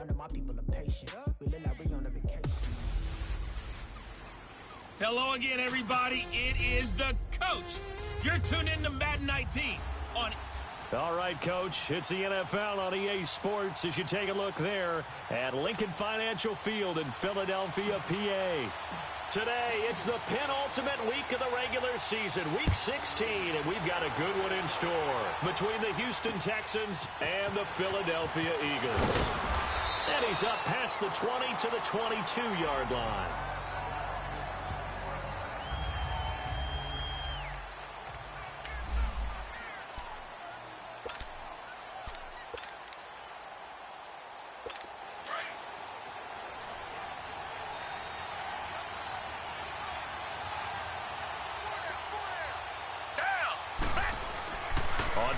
None of my people are patient. We look like we on a vacation. Hello again, everybody. It is the coach. You're tuned in to Madden 19 on... All right, Coach, it's the NFL on EA Sports as you take a look there at Lincoln Financial Field in Philadelphia, PA. Today, it's the penultimate week of the regular season, Week 16, and we've got a good one in store between the Houston Texans and the Philadelphia Eagles. And he's up past the 20 to the 22-yard line.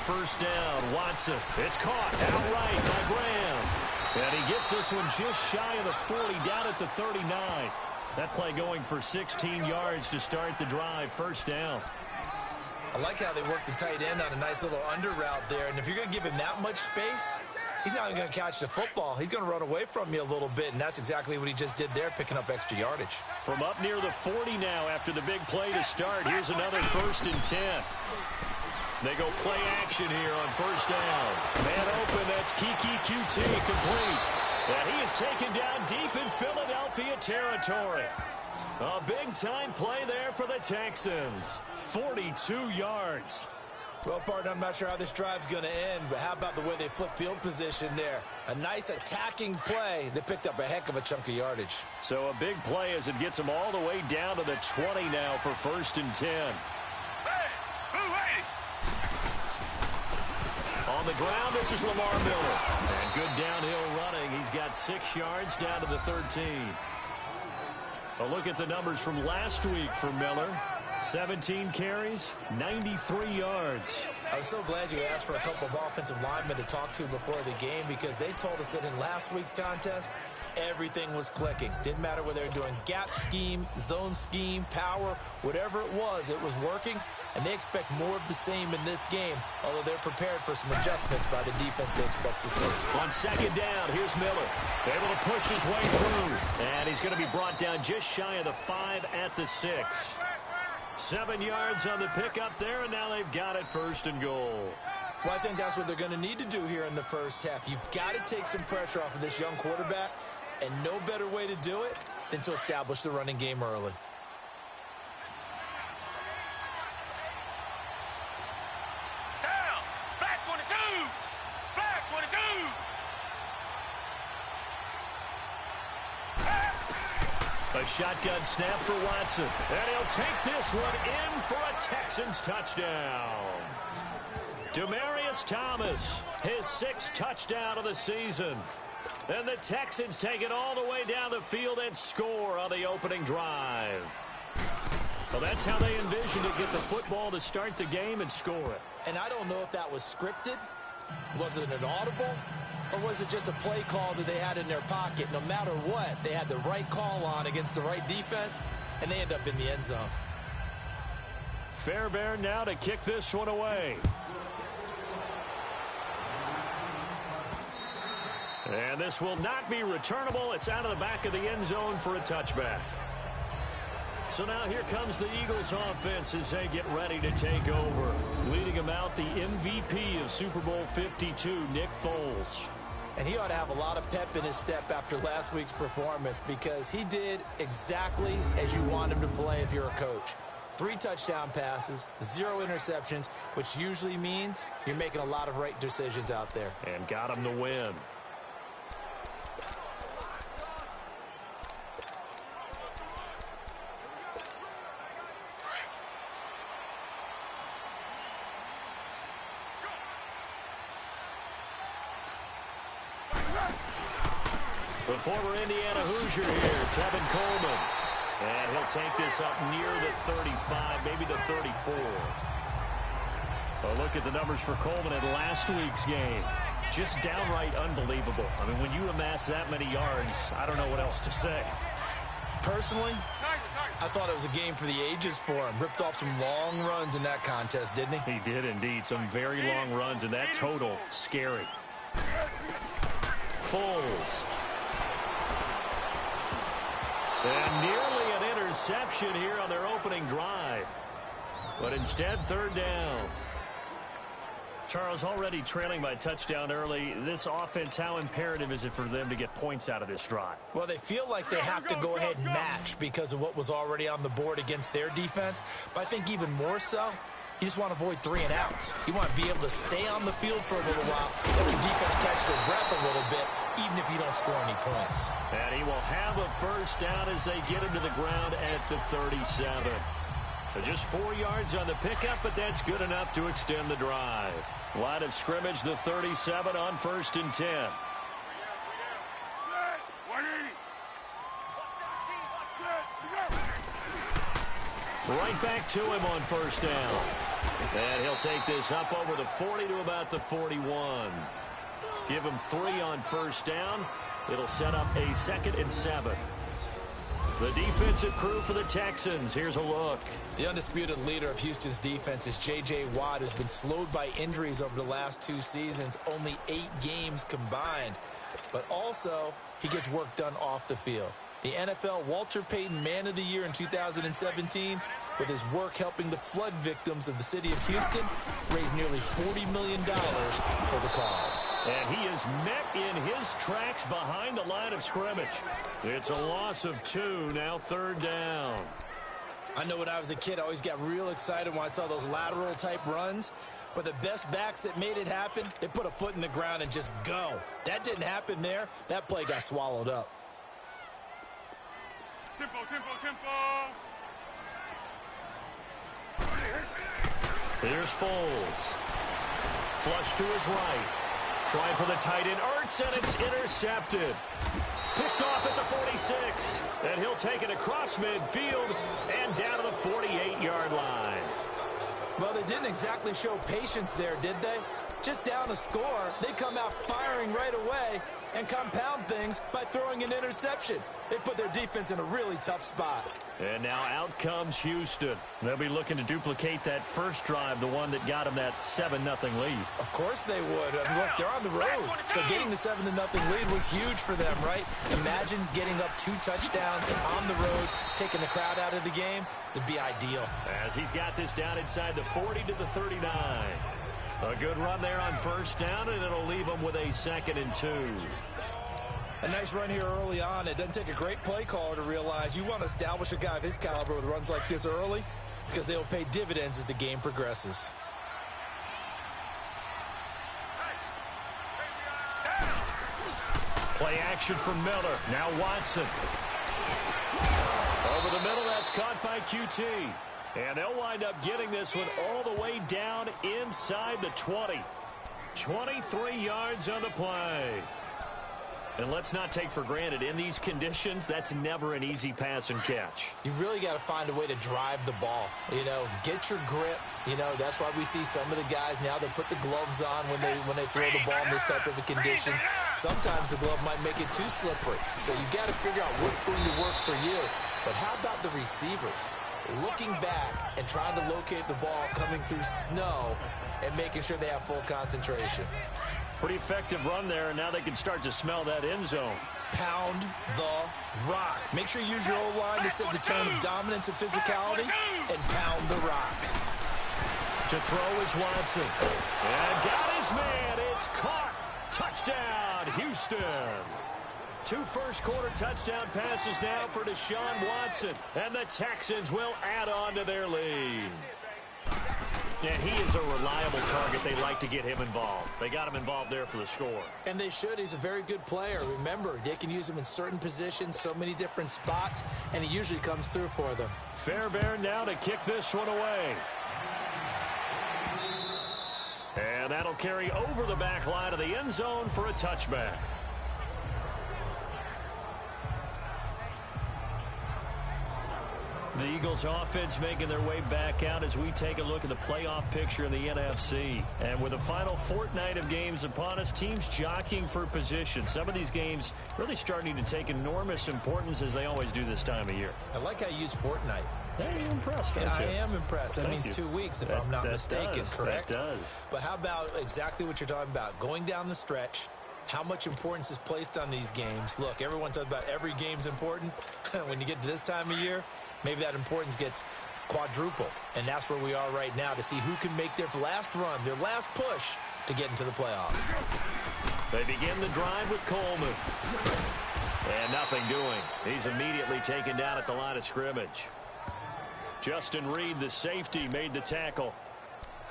First down, Watson. It's caught outright by Graham. And he gets this one just shy of the 40, down at the 39. That play going for 16 yards to start the drive. First down. I like how they work the tight end on a nice little under route there. And if you're going to give him that much space, he's not even going to catch the football. He's going to run away from you a little bit, and that's exactly what he just did there, picking up extra yardage. From up near the 40 now after the big play to start. Here's another 1st and 10. They go play action here on first down. Man open, that's Kiki QT complete. And he is taken down deep in Philadelphia territory. A big-time play there for the Texans. 42 yards. Well, partner, I'm not sure how this drive's going to end, but how about the way they flip field position there? A nice attacking play. They picked up a heck of a chunk of yardage. So a big play as it gets them all the way down to the 20 now for 1st and 10. On the ground, this is Lamar Miller. And good downhill running. He's got 6 yards down to the 13. A look at the numbers from last week for Miller. 17 carries, 93 yards. I was so glad you asked for a couple of offensive linemen to talk to before the game because they told us that in last week's contest, everything was clicking. Didn't matter whether they were doing gap scheme, zone scheme, power, whatever it was working. And they expect more of the same in this game, although they're prepared for some adjustments by the defense they expect to see. On second down, here's Miller. Able to push his way through. And he's going to be brought down just shy of the 5 at the 6. 7 yards on the pickup there, and now they've got it 1st and goal. Well, I think that's what they're going to need to do here in the first half. You've got to take some pressure off of this young quarterback, and no better way to do it than to establish the running game early. A shotgun snap for Watson. And he'll take this one in for a Texans touchdown. Demaryius Thomas, his 6th touchdown of the season. And the Texans take it all the way down the field and score on the opening drive. Well, that's how they envisioned to get the football to start the game and score it. And I don't know if that was scripted. Was it an audible? Or was it just a play call that they had in their pocket? No matter what, they had the right call on against the right defense, and they end up in the end zone. Fairbairn now to kick this one away. And this will not be returnable. It's out of the back of the end zone for a touchback. So now here comes the Eagles offense as they get ready to take over. Leading them out, the MVP of Super Bowl 52, Nick Foles. And he ought to have a lot of pep in his step after last week's performance because he did exactly as you want him to play if you're a coach. 3 touchdown passes, 0 interceptions, which usually means you're making a lot of right decisions out there. And got him to win. The former Indiana Hoosier here, Tevin Coleman. And he'll take this up near the 35, maybe the 34. A look at the numbers for Coleman in last week's game. Just downright unbelievable. I mean, when you amass that many yards, I don't know what else to say. Personally, I thought it was a game for the ages for him. Ripped off some long runs in that contest, didn't he? He did indeed. Some very long runs, and that total, scary. Foles. And nearly an interception here on their opening drive. But instead, third down. Charles, already trailing by a touchdown early. This offense, how imperative is it for them to get points out of this drive? Well, they feel like they have to go ahead and match because of what was already on the board against their defense. But I think even more so, you just want to avoid 3 and outs. You want to be able to stay on the field for a little while, let your defense catch their breath a little bit, even if you don't score any points. And he will have a first down as they get him to the ground at the 37. Just 4 yards on the pickup, but that's good enough to extend the drive. Line of scrimmage, the 37 on 1st and 10. Right back to him on first down. And he'll take this up over the 40 to about the 41. Give him 3 on first down. It'll set up a 2nd and 7. The defensive crew for the Texans. Here's a look. The undisputed leader of Houston's defense is J.J. Watt, who's been slowed by injuries over the last 2 seasons, only 8 games combined. But also, he gets work done off the field. The NFL Walter Payton Man of the Year in 2017, with his work helping the flood victims of the city of Houston, raised nearly $40 million for the cause. And he is met in his tracks behind the line of scrimmage. It's a loss of 2, now 3rd down. I know when I was a kid, I always got real excited when I saw those lateral-type runs. But the best backs that made it happen, they put a foot in the ground and just go. That didn't happen there. That play got swallowed up. Tempo, tempo, tempo. Here's Foles. Flush to his right. Trying for the tight end, Ertz, and it's intercepted. Picked off at the 46. And he'll take it across midfield and down to the 48-yard line. Well, they didn't exactly show patience there, did they? Just down a score, they come out firing right away and compound things by throwing an interception. They put their defense in a really tough spot. And now out comes Houston. They'll be looking to duplicate that first drive, the one that got them that 7-0 lead. Of course they would. I mean, look, they're on the road. So getting the 7-0 lead was huge for them, right? Imagine getting up 2 touchdowns on the road, taking the crowd out of the game. It'd be ideal. As he's got this down inside the 40 to the 39. A good run there on first down, and it'll leave them with a 2nd and 2. A nice run here early on. It doesn't take a great play caller to realize you want to establish a guy of his caliber with runs like this early because they will pay dividends as the game progresses. Play action from Miller. Now Watson. Over the middle, that's caught by QT. And they'll wind up getting this one all the way down inside the 20. 23 yards on the play. And let's not take for granted, in these conditions, that's never an easy pass and catch. You really got to find a way to drive the ball. You know, get your grip. You know, that's why we see some of the guys now that put the gloves on when they throw the ball in this type of a condition. Sometimes the glove might make it too slippery. So you got to figure out what's going to work for you. But how about the receivers? Looking back and trying to locate the ball coming through snow and making sure they have full concentration. Pretty effective run there, and now they can start to smell that end zone. Pound the rock. Make sure you use your O-line to set the tone of dominance and physicality, and pound the rock. To throw is Watson. And got his man. It's caught. Touchdown, Houston. 2 first-quarter touchdown passes now for Deshaun Watson. And the Texans will add on to their lead. And he is a reliable target. They like to get him involved. They got him involved there for the score. And they should. He's a very good player. Remember, they can use him in certain positions, so many different spots, and he usually comes through for them. Fairbairn now to kick this one away. And that'll carry over the back line of the end zone for a touchback. The Eagles offense making their way back out as we take a look at the playoff picture in the NFC. And with the final fortnight of games upon us, teams jockeying for position. Some of these games really starting to take enormous importance as they always do this time of year. I like how you use fortnight. Hey, you're impressed, don't you? I am impressed. That means 2 weeks, if I'm not mistaken, correct? That does. But how about exactly what you're talking about? Going down the stretch, how much importance is placed on these games. Look, everyone talks about every game's important. When you get to this time of year, maybe that importance gets quadruple. And that's where we are right now to see who can make their last run, their last push to get into the playoffs. They begin the drive with Coleman. And nothing doing. He's immediately taken down at the line of scrimmage. Justin Reed, the safety, made the tackle.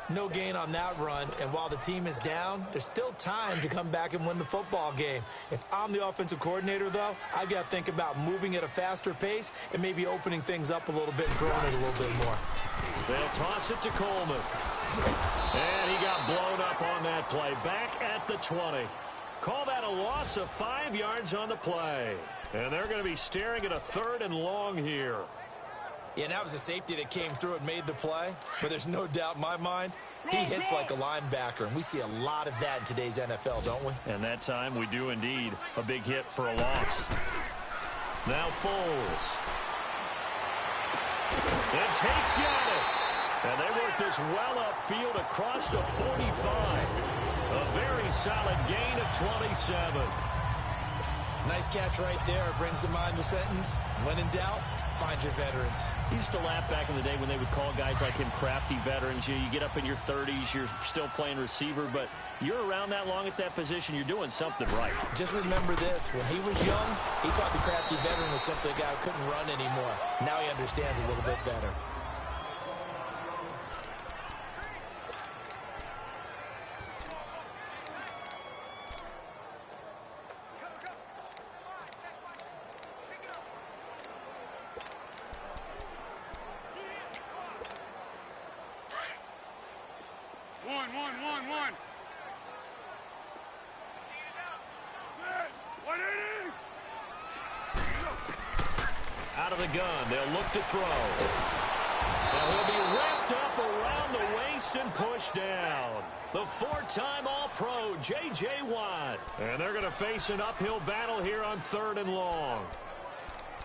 No gain on that run, and while the team is down, there's still time to come back and win the football game. If I'm the offensive coordinator, though, I've got to think about moving at a faster pace and maybe opening things up a little bit and throwing it a little bit more. They'll toss it to Coleman. And he got blown up on that play. Back at the 20. Call that a loss of 5 yards on the play. And they're going to be staring at a 3rd and long here. Yeah, and that was a safety that came through and made the play. But there's no doubt in my mind, he hits like a linebacker. And we see a lot of that in today's NFL, don't we? And that time we do indeed. A big hit for a loss. Now Foles. And Tate's got it. And they work this well upfield across the 45. A very solid gain of 27. Nice catch right there. Brings to mind the sentence, when in doubt, find your veterans. I used to laugh back in the day when they would call guys like him crafty veterans. You get up in your 30s, you're still playing receiver, but you're around that long at that position, you're doing something right. Just remember this. When he was young, he thought the crafty veteran was simply a guy who couldn't run anymore. Now he understands a little bit better. One. Out of the gun, they'll look to throw. Now he'll be wrapped up around the waist and pushed down. The 4-time All-Pro, J.J. Watt. And they're going to face an uphill battle here on 3rd and long.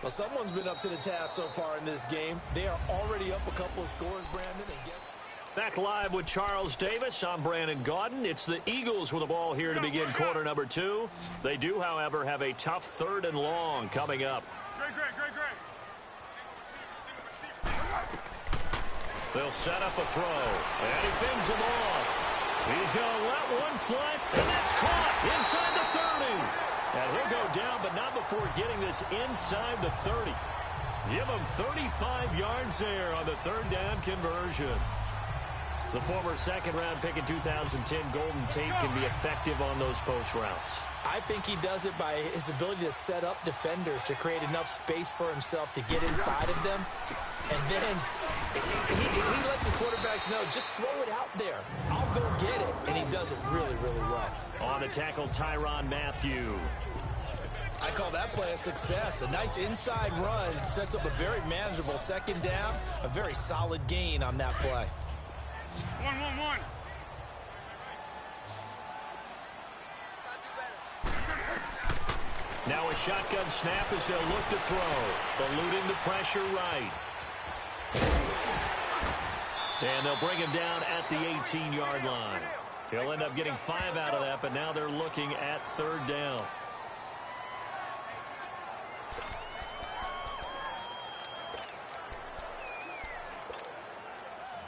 Well, someone's been up to the task so far in this game. They are already up a couple of scores, Brandon. And guess Back live with Charles Davis. I'm Brandon Gaudin. It's the Eagles with the ball here to begin quarter number 2. They do, however, have a tough 3rd and long coming up. Great. They'll set up a throw, and he fends him off. He's going to let one fly, and that's caught inside the 30. And he'll go down, but not before getting this inside the 30. Give him 35 yards there on the 3rd down conversion. The former 2nd-round pick in 2010, Golden Tate, can be effective on those post routes. I think he does it by his ability to set up defenders to create enough space for himself to get inside of them. And then he lets his quarterbacks know, just throw it out there. I'll go get it. And he does it really, really well. On the tackle, Tyrann Mathieu. I call that play a success. A nice inside run sets up a very manageable 2nd down. A very solid gain on that play. One. Now a shotgun snap as they'll look to throw. Eluding the pressure right. And they'll bring him down at the 18-yard line. He'll end up getting 5 out of that, but now they're looking at 3rd down.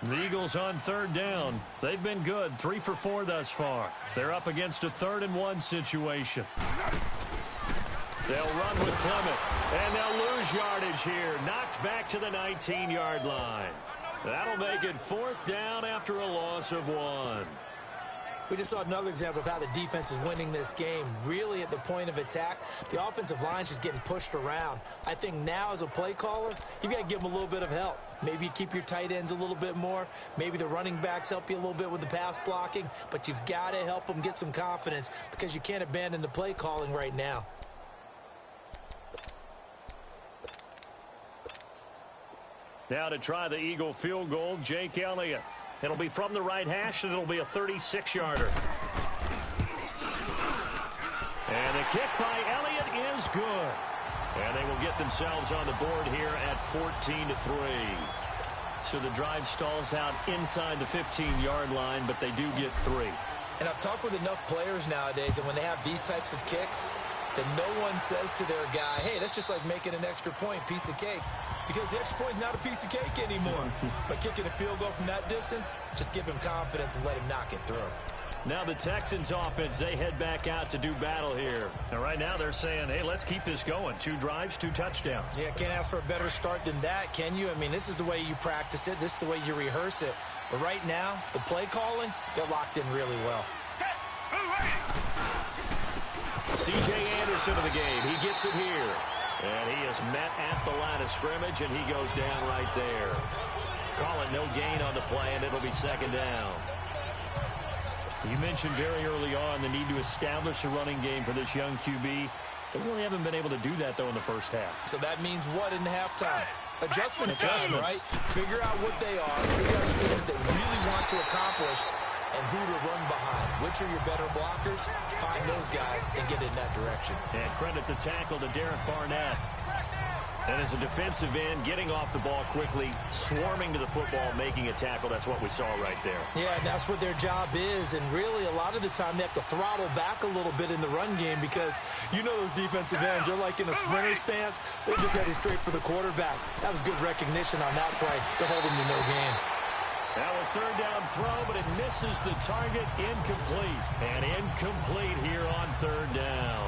The Eagles on 3rd down. They've been good, 3 for 4 thus far. They're up against a 3rd and 1 situation. They'll run with Clement, and they'll lose yardage here. Knocked back to the 19-yard line. That'll make it 4th down after a loss of 1. We just saw another example of how the defense is winning this game. Really at the point of attack, the offensive line's just getting pushed around. I think now as a play caller, you've got to give them a little bit of help. Maybe you keep your tight ends a little bit more. Maybe the running backs help you a little bit with the pass blocking. But you've got to help them get some confidence because you can't abandon the play calling right now. Now to try the Eagle field goal, Jake Elliott. It'll be from the right hash, and it'll be a 36-yarder. And the kick by Elliott is good. And they will get themselves on the board here at 14-3. So the drive stalls out inside the 15-yard line, but they do get 3. And I've talked with enough players nowadays, and when they have these types of kicks, then no one says to their guy, hey, that's just like making an extra point, piece of cake. Because the extra point is not a piece of cake anymore. But kicking a field goal from that distance, just give him confidence and let him knock it through. Now the Texans offense, they head back out to do battle here. And right now they're saying, hey, let's keep this going. 2 drives, 2 touchdowns. Yeah, can't ask for a better start than that, can you? I mean, this is the way you practice it. This is the way you rehearse it. But right now, the play calling, they're locked in really well. C.J. Anderson of the game. He gets it here. And he is met at the line of scrimmage, and he goes down right there. Call it no gain on the play, and it'll be second down. You mentioned very early on the need to establish a running game for this young QB. They really haven't been able to do that, though, in the first half. So that means what in halftime? Adjustments time, right? Figure out what they are, figure out the things that they really want to accomplish, and who to run behind. Which are your better blockers? Find those guys and get in that direction. And credit the tackle to Derek Barnett. And as a defensive end, getting off the ball quickly, swarming to the football, making a tackle, that's what we saw right there. Yeah, and that's what their job is. And really, a lot of the time, they have to throttle back a little bit in the run game because you know those defensive ends, they're like in a sprinter stance. They're just headed straight for the quarterback. That was good recognition on that play to hold them to no gain. Now a third down throw, but it misses the target. Incomplete. And incomplete here on third down.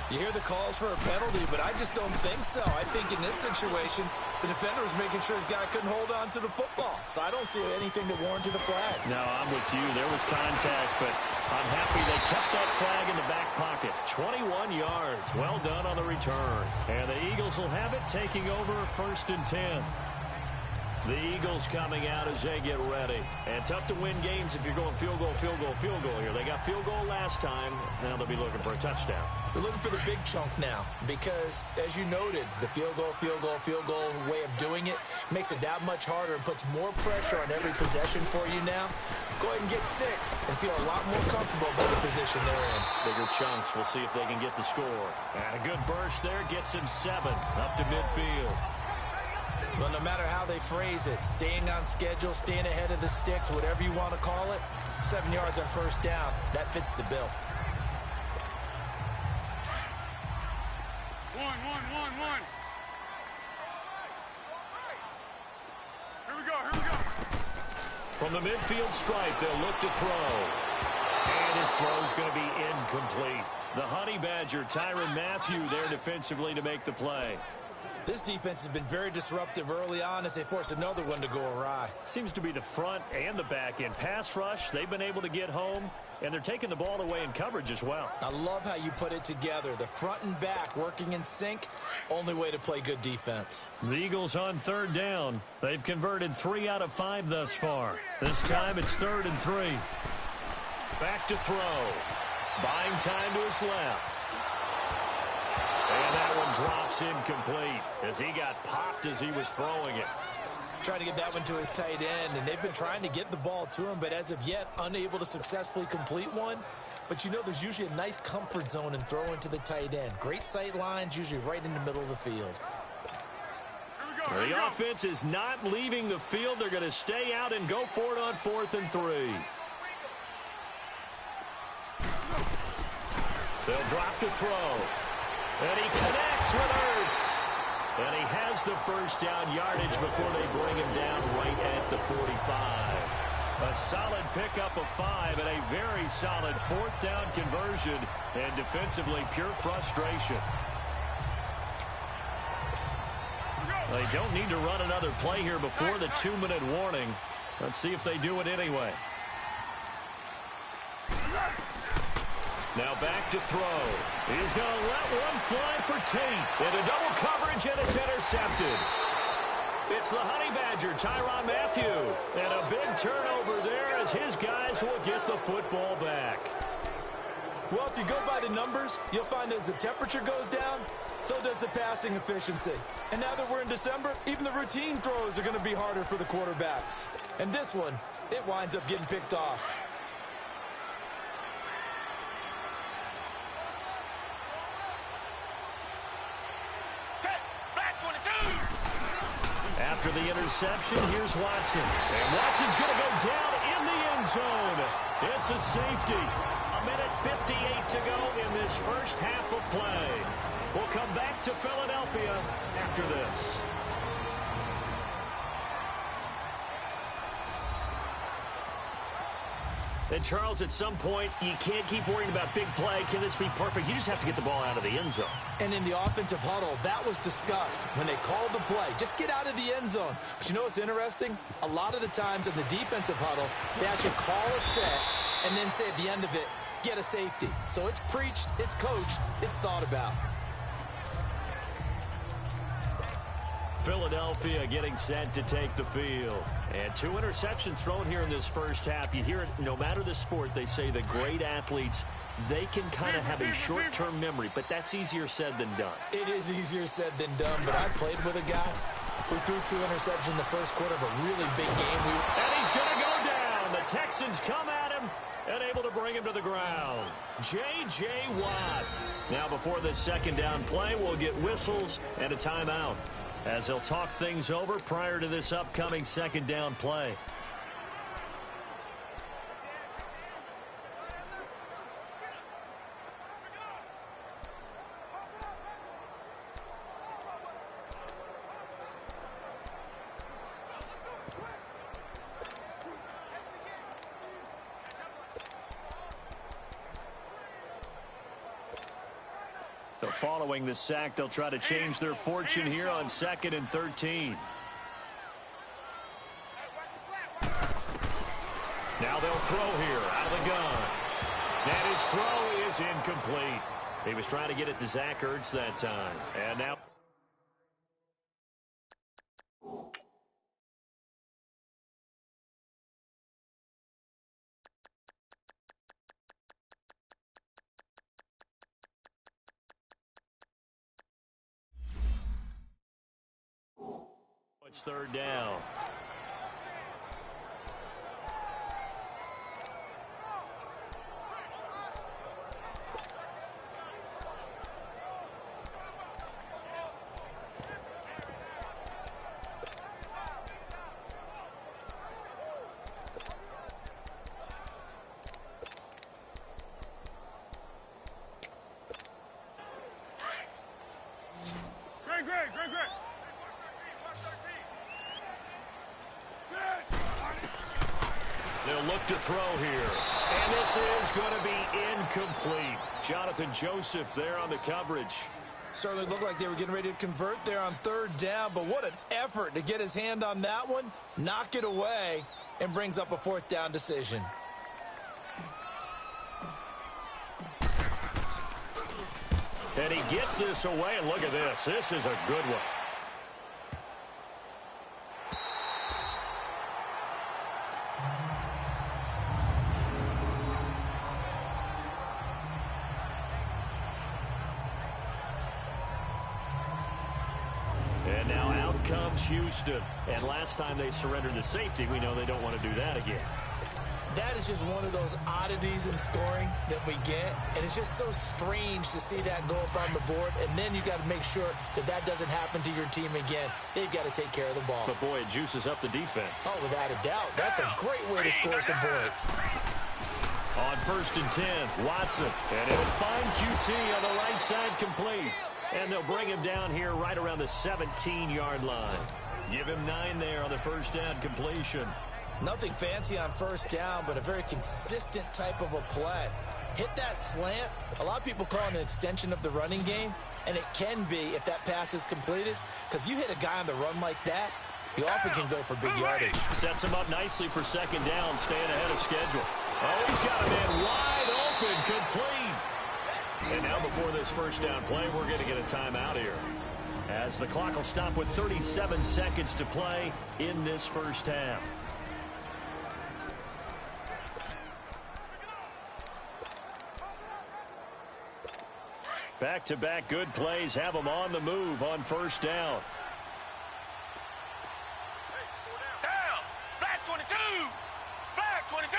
You hear the calls for a penalty, but I just don't think so. I think in this situation, the defender was making sure his guy couldn't hold on to the football. So I don't see anything that warranted a flag. No, I'm with you. There was contact, but I'm happy they kept that flag in the back pocket. 21 yards. Well done on the return. And the Eagles will have it, taking over 1st and 10. The Eagles coming out as they get ready. And tough to win games if you're going field goal, field goal, field goal here. They got field goal last time. Now they'll be looking for a touchdown. They're looking for the big chunk now because, as you noted, the field goal way of doing it makes it that much harder and puts more pressure on every possession for you now. Go ahead and get 6 and feel a lot more comfortable about the position they're in. Bigger chunks. We'll see if they can get the score. And a good burst there gets him 7 up to midfield. Well, no matter how they phrase it, staying on schedule, staying ahead of the sticks, whatever you want to call it, 7 yards on first down, that fits the bill. One. Here we go. From the midfield stripe, they'll look to throw. And his throw's going to be incomplete. The Honey Badger, Tyrann Mathieu, there defensively to make the play. This defense has been very disruptive early on as they force another one to go awry. Seems to be the front and the back end. Pass rush, they've been able to get home, and they're taking the ball away in coverage as well. I love how you put it together. The front and back working in sync, only way to play good defense. The Eagles on third down. They've converted 3 out of 5 thus far. This time it's 3rd and 3. Back to throw. Buying time to his left. And that one drops incomplete as he got popped as he was throwing it. Trying to get that one to his tight end, and they've been trying to get the ball to him, but as of yet, unable to successfully complete one. But you know there's usually a nice comfort zone in throwing to the tight end. Great sight lines, usually right in the middle of the field. The offense is not leaving the field. They're going to stay out and go for it on 4th and 3. They'll drop to throw. And he connects with Ertz. And he has the first down yardage before they bring him down right at the 45. A solid pickup of 5 and a very solid 4th down conversion. And defensively, pure frustration. They don't need to run another play here before the 2-minute warning. Let's see if they do it anyway. Now back to throw. He's going to let one fly for Tate. Into double coverage, and it's intercepted. It's the Honey Badger, Tyrann Mathieu. And a big turnover there as his guys will get the football back. Well, if you go by the numbers, you'll find as the temperature goes down, so does the passing efficiency. And now that we're in December, even the routine throws are going to be harder for the quarterbacks. And this one, it winds up getting picked off. After the interception, here's Watson. And Watson's going to go down in the end end zone. It's a safety. A minute 58 to go in this first half of play. We'll come back to Philadelphia after this. And, Charles, at some point, you can't keep worrying about big play. Can this be perfect? You just have to get the ball out of the end zone. And in the offensive huddle, that was discussed when they called the play. Just get out of the end zone. But you know what's interesting? A lot of the times in the defensive huddle, they actually call a set and then say at the end of it, get a safety. So it's preached, it's coached, it's thought about. Philadelphia getting set to take the field. And 2 interceptions thrown here in this first half. You hear it, no matter the sport, they say the great athletes, they can kind of have a short-term memory, but that's easier said than done. It is easier said than done, but I played with a guy who threw 2 interceptions in the first quarter of a really big game. And he's going to go down. The Texans come at him and able to bring him to the ground. J.J. Watt. Now before this second down play, we'll get whistles and a timeout, as they'll talk things over prior to this upcoming second down play. So following the sack, they'll try to change their fortune here on 2nd and 13. Now they'll throw here out of the gun. And his throw is incomplete. He was trying to get it to Zach Ertz that time. And now... It's third down. Greg. They'll look to throw here. And this is going to be incomplete. Jonathan Joseph there on the coverage. Certainly looked like they were getting ready to convert there on third down, but what an effort to get his hand on that one, knock it away, and brings up a fourth down decision. And he gets this away, and look at this. This is a good one. And now out comes Houston. And last time they surrendered the safety, we know they don't want to do that again. That is just one of those oddities in scoring that we get. And it's just so strange to see that go up on the board. And then you got to make sure that that doesn't happen to your team again. They've got to take care of the ball. But, boy, it juices up the defense. Oh, without a doubt. That's a great way to score some points. On 1st and 10, Watson. And he'll find QT on the right side complete. And they'll bring him down here right around the 17-yard line. Give him 9 there on the first down completion. Nothing fancy on first down, but a very consistent type of a play. Hit that slant. A lot of people call it an extension of the running game, and it can be if that pass is completed, because you hit a guy on the run like that, he often can go for big yardage. Sets him up nicely for second down, staying ahead of schedule. Oh, he's got a man wide open, complete. And now before this first down play, we're going to get a timeout here, as the clock will stop with 37 seconds to play in this first half. Back-to-back good plays have them on the move on first down. Down. Flag 22. Flag 22.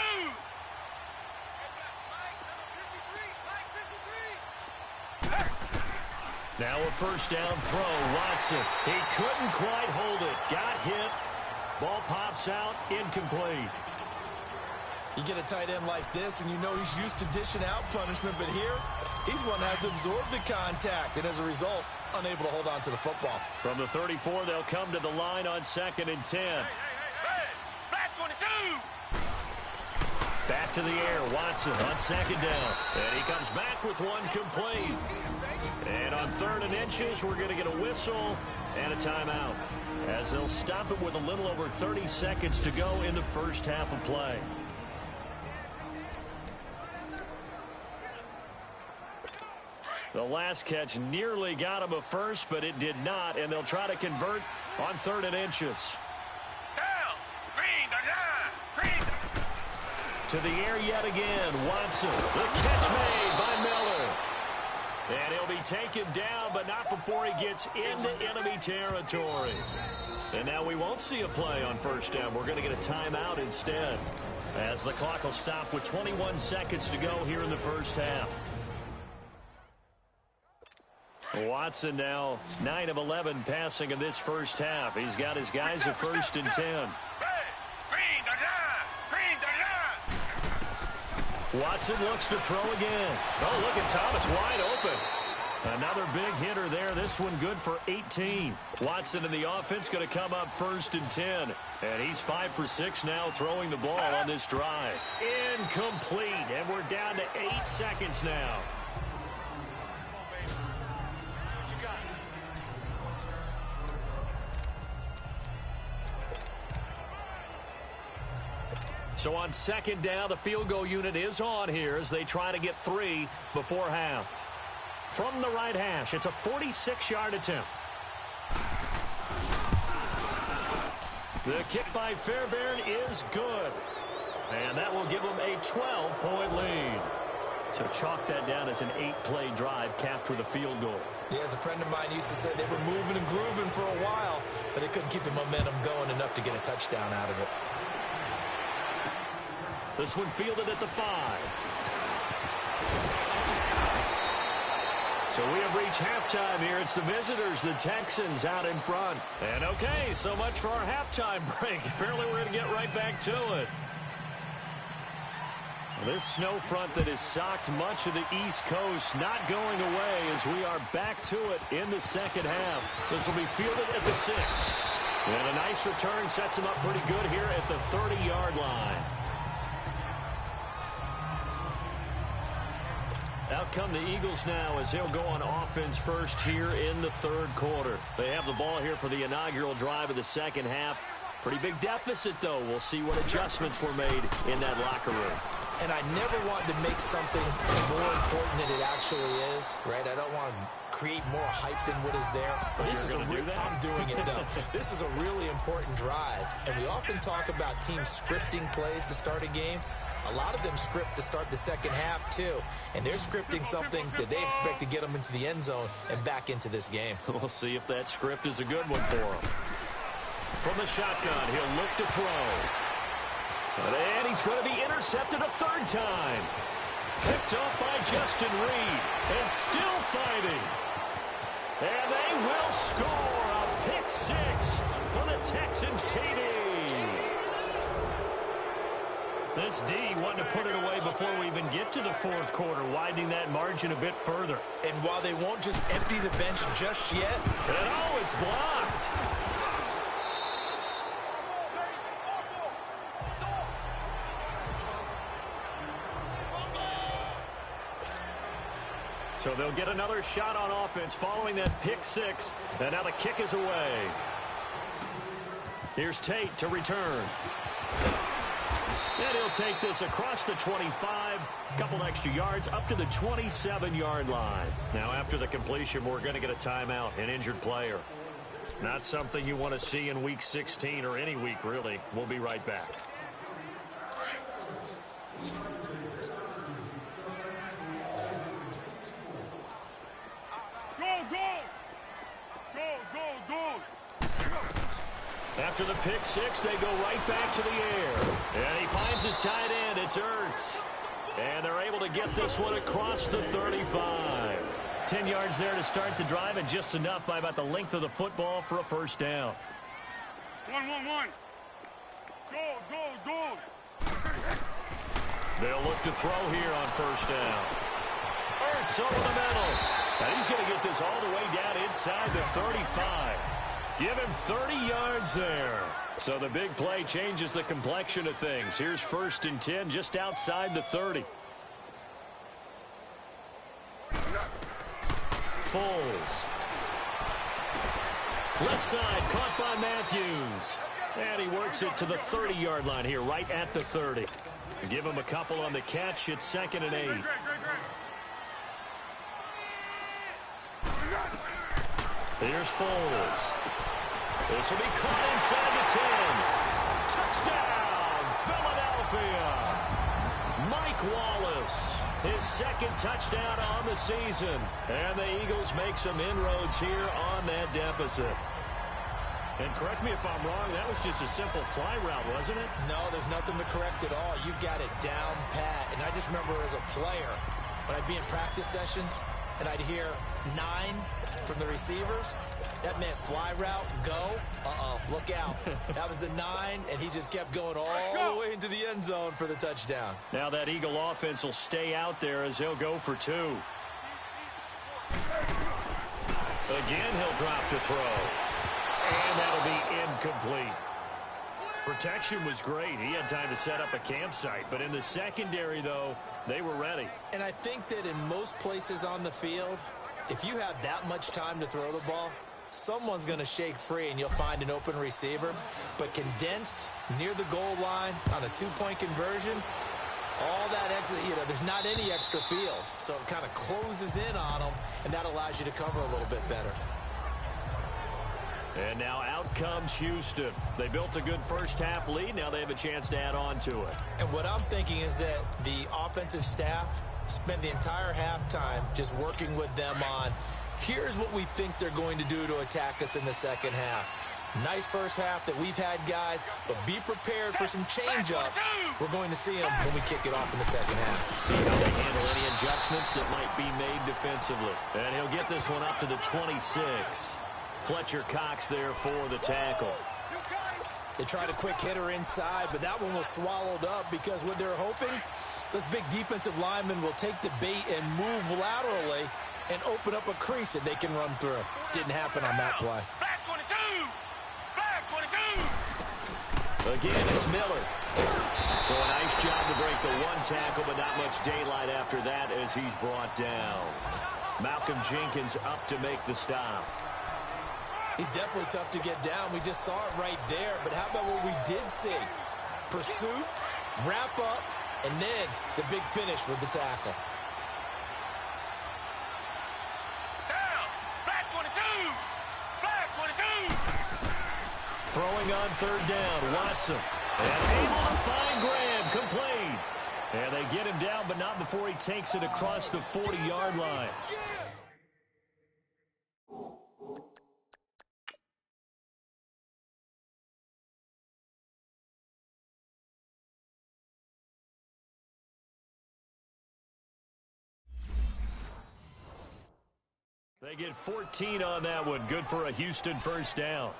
Now a first down throw. Watson. He couldn't quite hold it. Got hit. Ball pops out. Incomplete. You get a tight end like this, and you know he's used to dishing out punishment, but here, he's one that has to absorb the contact, and as a result, unable to hold on to the football. From the 34, they'll come to the line on 2nd and 10. Hey, flat 22. Back to the air, Watson on 2nd down. And he comes back with one complete. And on 3rd and inches, we're going to get a whistle and a timeout, as they'll stop it with a little over 30 seconds to go in the first half of play. The last catch nearly got him a first, but it did not, and they'll try to convert on 3rd and inches. Down. Green the line. Green. To the air yet again, Watson. The catch made by Miller. And he'll be taken down, but not before he gets into enemy territory. And now we won't see a play on 1st down. We're going to get a timeout instead, as the clock will stop with 21 seconds to go here in the first half. Watson now 9 of 11 passing in this first half. He's got his guys at 1st and 10. Green the line. Watson looks to throw again. Oh, look at Thomas wide open. Another big hitter there. This one good for 18. Watson in the offense going to come up 1st and 10. And he's 5 for 6 now throwing the ball on this drive. Incomplete. And we're down to 8 seconds now. So on 2nd down, the field goal unit is on here as they try to get 3 before half. From the right hash, it's a 46-yard attempt. The kick by Fairbairn is good. And that will give them a 12-point lead. So chalk that down as an 8-play drive capped with a field goal. Yeah, as a friend of mine used to say, they were moving and grooving for a while, but they couldn't keep the momentum going enough to get a touchdown out of it. This one fielded at the 5. So we have reached halftime here. It's the visitors, the Texans, out in front. And okay, so much for our halftime break. Apparently we're going to get right back to it. This snow front that has socked much of the East Coast not going away as we are back to it in the second half. This will be fielded at the 6. And a nice return sets him up pretty good here at the 30-yard line. Out come the Eagles now as they'll go on offense first here in the 3rd quarter. They have the ball here for the inaugural drive of the second half. Pretty big deficit, though. We'll see what adjustments were made in that locker room. And I never wanted to make something more important than it actually is, right? I don't want to create more hype than what is there. But this is I'm doing it, though. This is a really important drive. And we often talk about teams scripting plays to start a game. A lot of them script to start the second half, too. And they're scripting something that they expect to get them into the end zone and back into this game. We'll see if that script is a good one for him. From the shotgun, he'll look to throw. And he's going to be intercepted a 3rd time. Picked off by Justin Reed. And still fighting. And they will score a pick 6 for the Texans TD. This D wanting to put it away before we even get to the 4th quarter, widening that margin a bit further. And while they won't just empty the bench just yet. And oh, it's blocked. So they'll get another shot on offense following that pick 6. And now the kick is away. Here's Tate to return. And he'll take this across the 25, a couple extra yards up to the 27-yard line. Now, after the completion, we're going to get a timeout, an injured player. Not something you want to see in Week 16 or any week, really. We'll be right back. After the pick 6, they go right back to the air. And he finds his tight end. It's Ertz. And they're able to get this one across the 35. 10 yards there to start the drive, and just enough by about the length of the football for a 1st down. 1-1-1. Go. They'll look to throw here on first down. Ertz over the middle. And he's going to get this all the way down inside the 35. Give him 30 yards there. So the big play changes the complexion of things. Here's 1st and 10 just outside the 30. Foles. Left side, caught by Matthews. And he works it to the 30-yard line here, right at the 30. Give him a couple on the catch. It's 2nd and 8. Here's Foles. This will be caught inside the 10. Touchdown, Philadelphia. Mike Wallace, his 2nd touchdown on the season. And the Eagles make some inroads here on that deficit. And correct me if I'm wrong, that was just a simple fly route, wasn't it? No, there's nothing to correct at all. You got it down pat. And I just remember as a player, when I'd be in practice sessions and I'd hear 9 from the receivers, that meant fly route, go, look out. That was the 9, and he just kept going all the way into the end zone for the touchdown. Now that Eagle offense will stay out there as he'll go for 2. Again, he'll drop to throw. And that'll be incomplete. Protection was great. He had time to set up a campsite. But in the secondary, though, they were ready. And I think that in most places on the field, if you have that much time to throw the ball, someone's going to shake free and you'll find an open receiver. But condensed near the goal line on a 2-point conversion, all that extra, there's not any extra field. So it kind of closes in on them, and that allows you to cover a little bit better. And now out comes Houston. They built a good first-half lead. Now they have a chance to add on to it. And what I'm thinking is that the offensive staff spent the entire halftime just working with them on, here's what we think they're going to do to attack us in the second half. Nice first half that we've had, guys, but be prepared for some change-ups. We're going to see them when we kick it off in the second half. See how they handle any adjustments that might be made defensively. And he'll get this one up to the 26. Fletcher Cox there for the tackle. They tried a quick hitter inside, but that one was swallowed up because what they're hoping, those big defensive linemen will take the bait and move laterally and open up a crease that they can run through. Didn't happen on that play. Black 22! Black 22! Again, it's Miller. So a nice job to break the one tackle, but not much daylight after that as he's brought down. Malcolm Jenkins up to make the stop. He's definitely tough to get down. We just saw it right there. But how about what we did see? Pursuit, wrap up, and then the big finish with the tackle. Down! Black 22! Black 22! Throwing on 3rd down, Watson. And able to find Graham, complete. And they get him down, but not before he takes it across the 40-yard line. They get 14 on that one. Good for a Houston first down.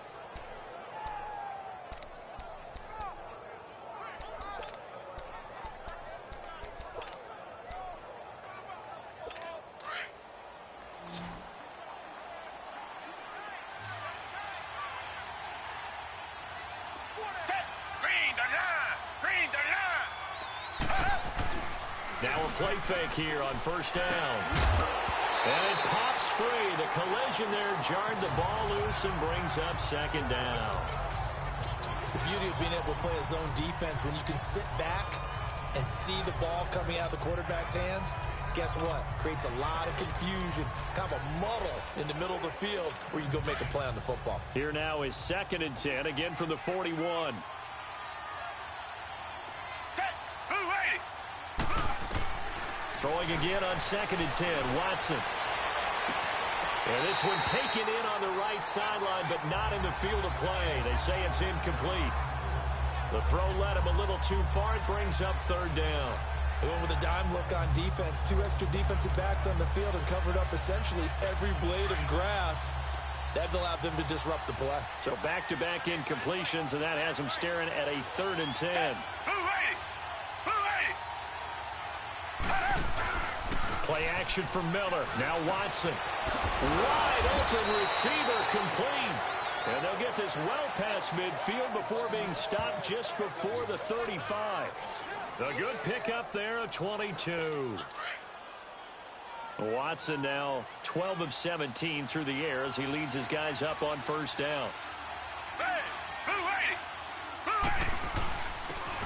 Now a play fake here on 1st down. And it pops free. The collision there jarred the ball loose and brings up 2nd down. The beauty of being able to play a zone defense, when you can sit back and see the ball coming out of the quarterback's hands, guess what? Creates a lot of confusion, kind of a muddle in the middle of the field where you can go make a play on the football. Here now is 2nd and 10, again from the 41. Throwing again on 2nd and 10, Watson. And this one taken in on the right sideline, but not in the field of play. They say it's incomplete. The throw led him a little too far. It brings up 3rd down. They went with a dime look on defense. 2 extra defensive backs on the field and covered up essentially every blade of grass. That allowed them to disrupt the play. So back-to-back incompletions, and that has them staring at a 3rd and 10. Play action for Miller. Now Watson. Wide open receiver complete. And they'll get this well past midfield before being stopped just before the 35. A good pickup there, a 22. Watson now 12 of 17 through the air as he leads his guys up on first down.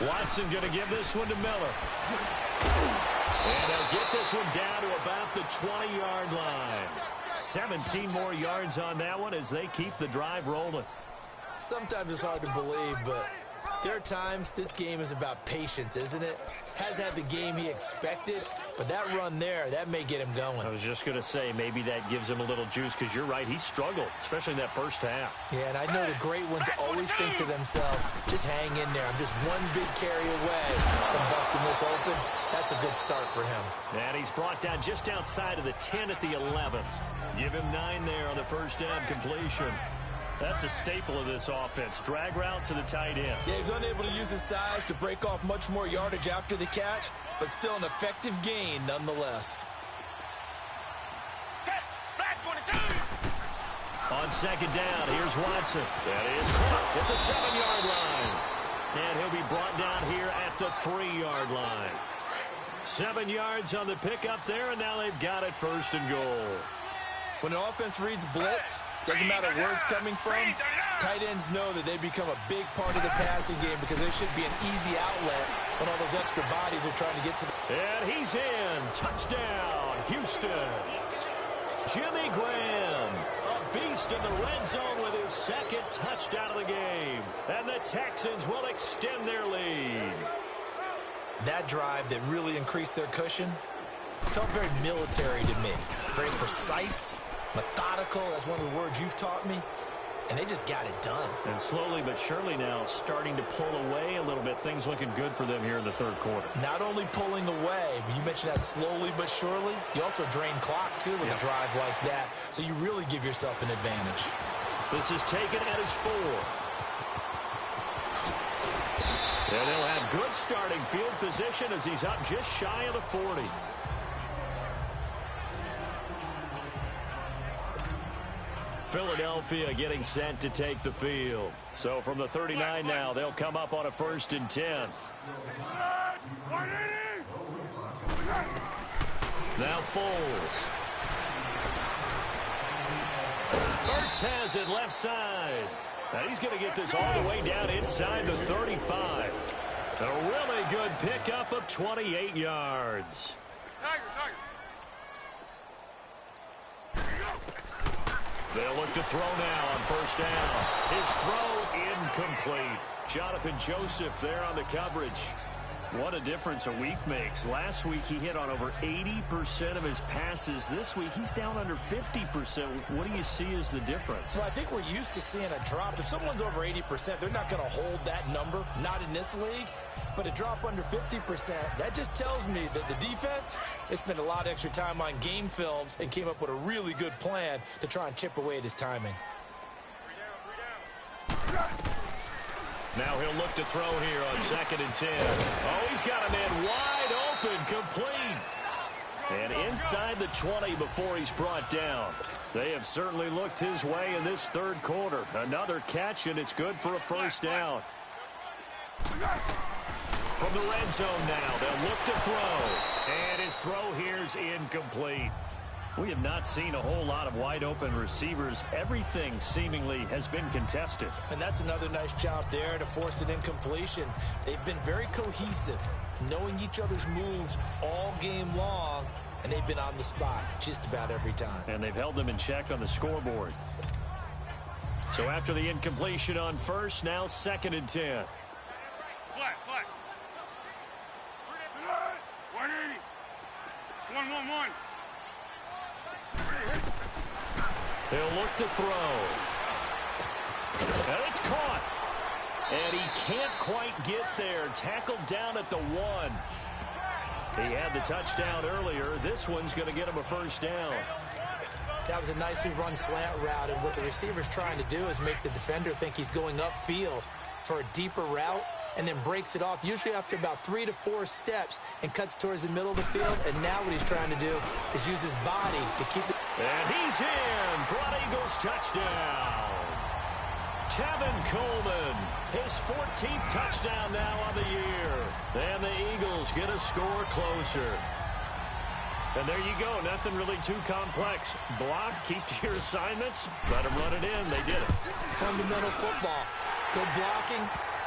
Watson going to give this one to Miller. And they'll get this one down to about the 20-yard line. 17 more yards on that one as they keep the drive rolling. Sometimes it's hard to believe, but there are times this game is about patience, isn't it? Has had the game he expected, but that run there, that may get him going. I was just going to say, maybe that gives him a little juice, because you're right, he struggled, especially in that first half. Yeah, and I know the great ones always think to themselves, just hang in there. I'm just one big carry away from busting this open. That's a good start for him. And he's brought down just outside of the 10 at the 11. Give him 9 there on the first down completion. That's a staple of this offense. Drag route to the tight end. Yeah, he's unable to use his size to break off much more yardage after the catch, but still an effective gain nonetheless. On second down, here's Watson. That is caught at the 7-yard line. And he'll be brought down here at the 3-yard line. 7 yards on the pickup there, and now they've got it first and goal. When an offense reads blitz, doesn't matter where it's coming from, tight ends know that they become a big part of the passing game because there should be an easy outlet when all those extra bodies are trying to get to the... And he's in. Touchdown, Houston. Jimmy Graham, a beast in the red zone with his second touchdown of the game. And the Texans will extend their lead. That drive that really increased their cushion felt very military to me. Very precise, methodical, that's one of the words you've taught me, and they just got it done. And slowly but surely now starting to pull away a little bit. Things looking good for them here in the third quarter. Not only pulling away, but you mentioned that slowly but surely, you also drain clock, too, with a drive like that, so you really give yourself an advantage. This is taken at his 4. And they'll have good starting field position as he's up just shy of the 40. Philadelphia getting set to take the field. So from the 39 now, they'll come up on a 1st and 10. Now Foles. Ertz has it left side. Now he's going to get this all the way down inside the 35. A really good pickup of 28 yards. They'll look to throw now on first down. His throw incomplete. Jonathan Joseph there on the coverage. What a difference a week makes. Last week he hit on over 80% of his passes. This week he's down under 50%. What do you see as the difference? Well, I think we're used to seeing a drop. If someone's over 80%, they're not going to hold that number. Not in this league. But a drop under 50%, that just tells me that the defense has spent a lot of extra time on game films and came up with a really good plan to try and chip away at his timing. Now he'll look to throw here on 2nd and 10. Oh, he's got a man wide open, complete. And inside the 20 before he's brought down. They have certainly looked his way in this third quarter. Another catch, and it's good for a first down. From the red zone now, they'll look to throw. And his throw here's incomplete. We have not seen a whole lot of wide-open receivers. Everything seemingly has been contested. And that's another nice job there to force an incompletion. They've been very cohesive, knowing each other's moves all game long, and they've been on the spot just about every time. And they've held them in check on the scoreboard. So after the incompletion on first, now 2nd and 10. Flat. 180. 1-1-1. He'll look to throw. And it's caught. And he can't quite get there. Tackled down at the 1. He had the touchdown earlier. This one's going to get him a first down. That was a nicely run slant route, and what the receiver's trying to do is make the defender think he's going upfield for a deeper route, and then breaks it off, usually after about 3 to 4 steps, and cuts towards the middle of the field. And now what he's trying to do is use his body to keep it. And he's in for an Eagles touchdown. Tevin Coleman, his 14th touchdown now on the year. And the Eagles get a score closer. And there you go. Nothing really too complex. Block, keep to your assignments, let them run it in. They did it. Fundamental football. Good blocking,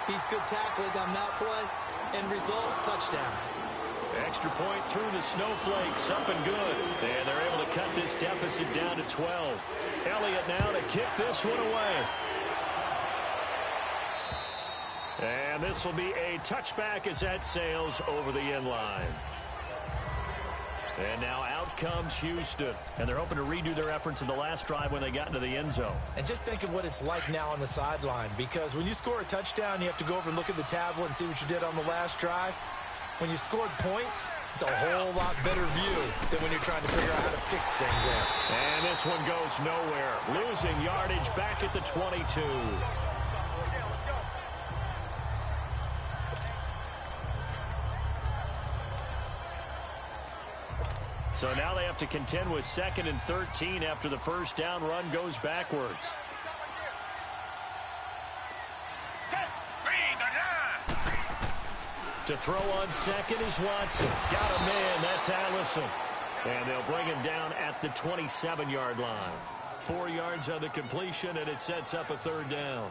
beats good tackling on that play. End result, touchdown. Extra point through the snowflakes. Up and good. And they're able to cut this deficit down to 12. Elliott now to kick this one away. And this will be a touchback as that sails over the end line. And now out comes Houston. And they're hoping to redo their efforts in the last drive when they got into the end zone. And just think of what it's like now on the sideline, because when you score a touchdown, you have to go over and look at the tablet and see what you did on the last drive. When you scored points, it's a whole lot better view than when you're trying to figure out how to fix things there. And this one goes nowhere. Losing yardage back at the 22. So now they have to contend with 2nd and 13 after the first down run goes backwards. To throw on second is Watson. Got a man. That's Allison. And they'll bring him down at the 27-yard line. 4 yards on the completion, and it sets up a 3rd down.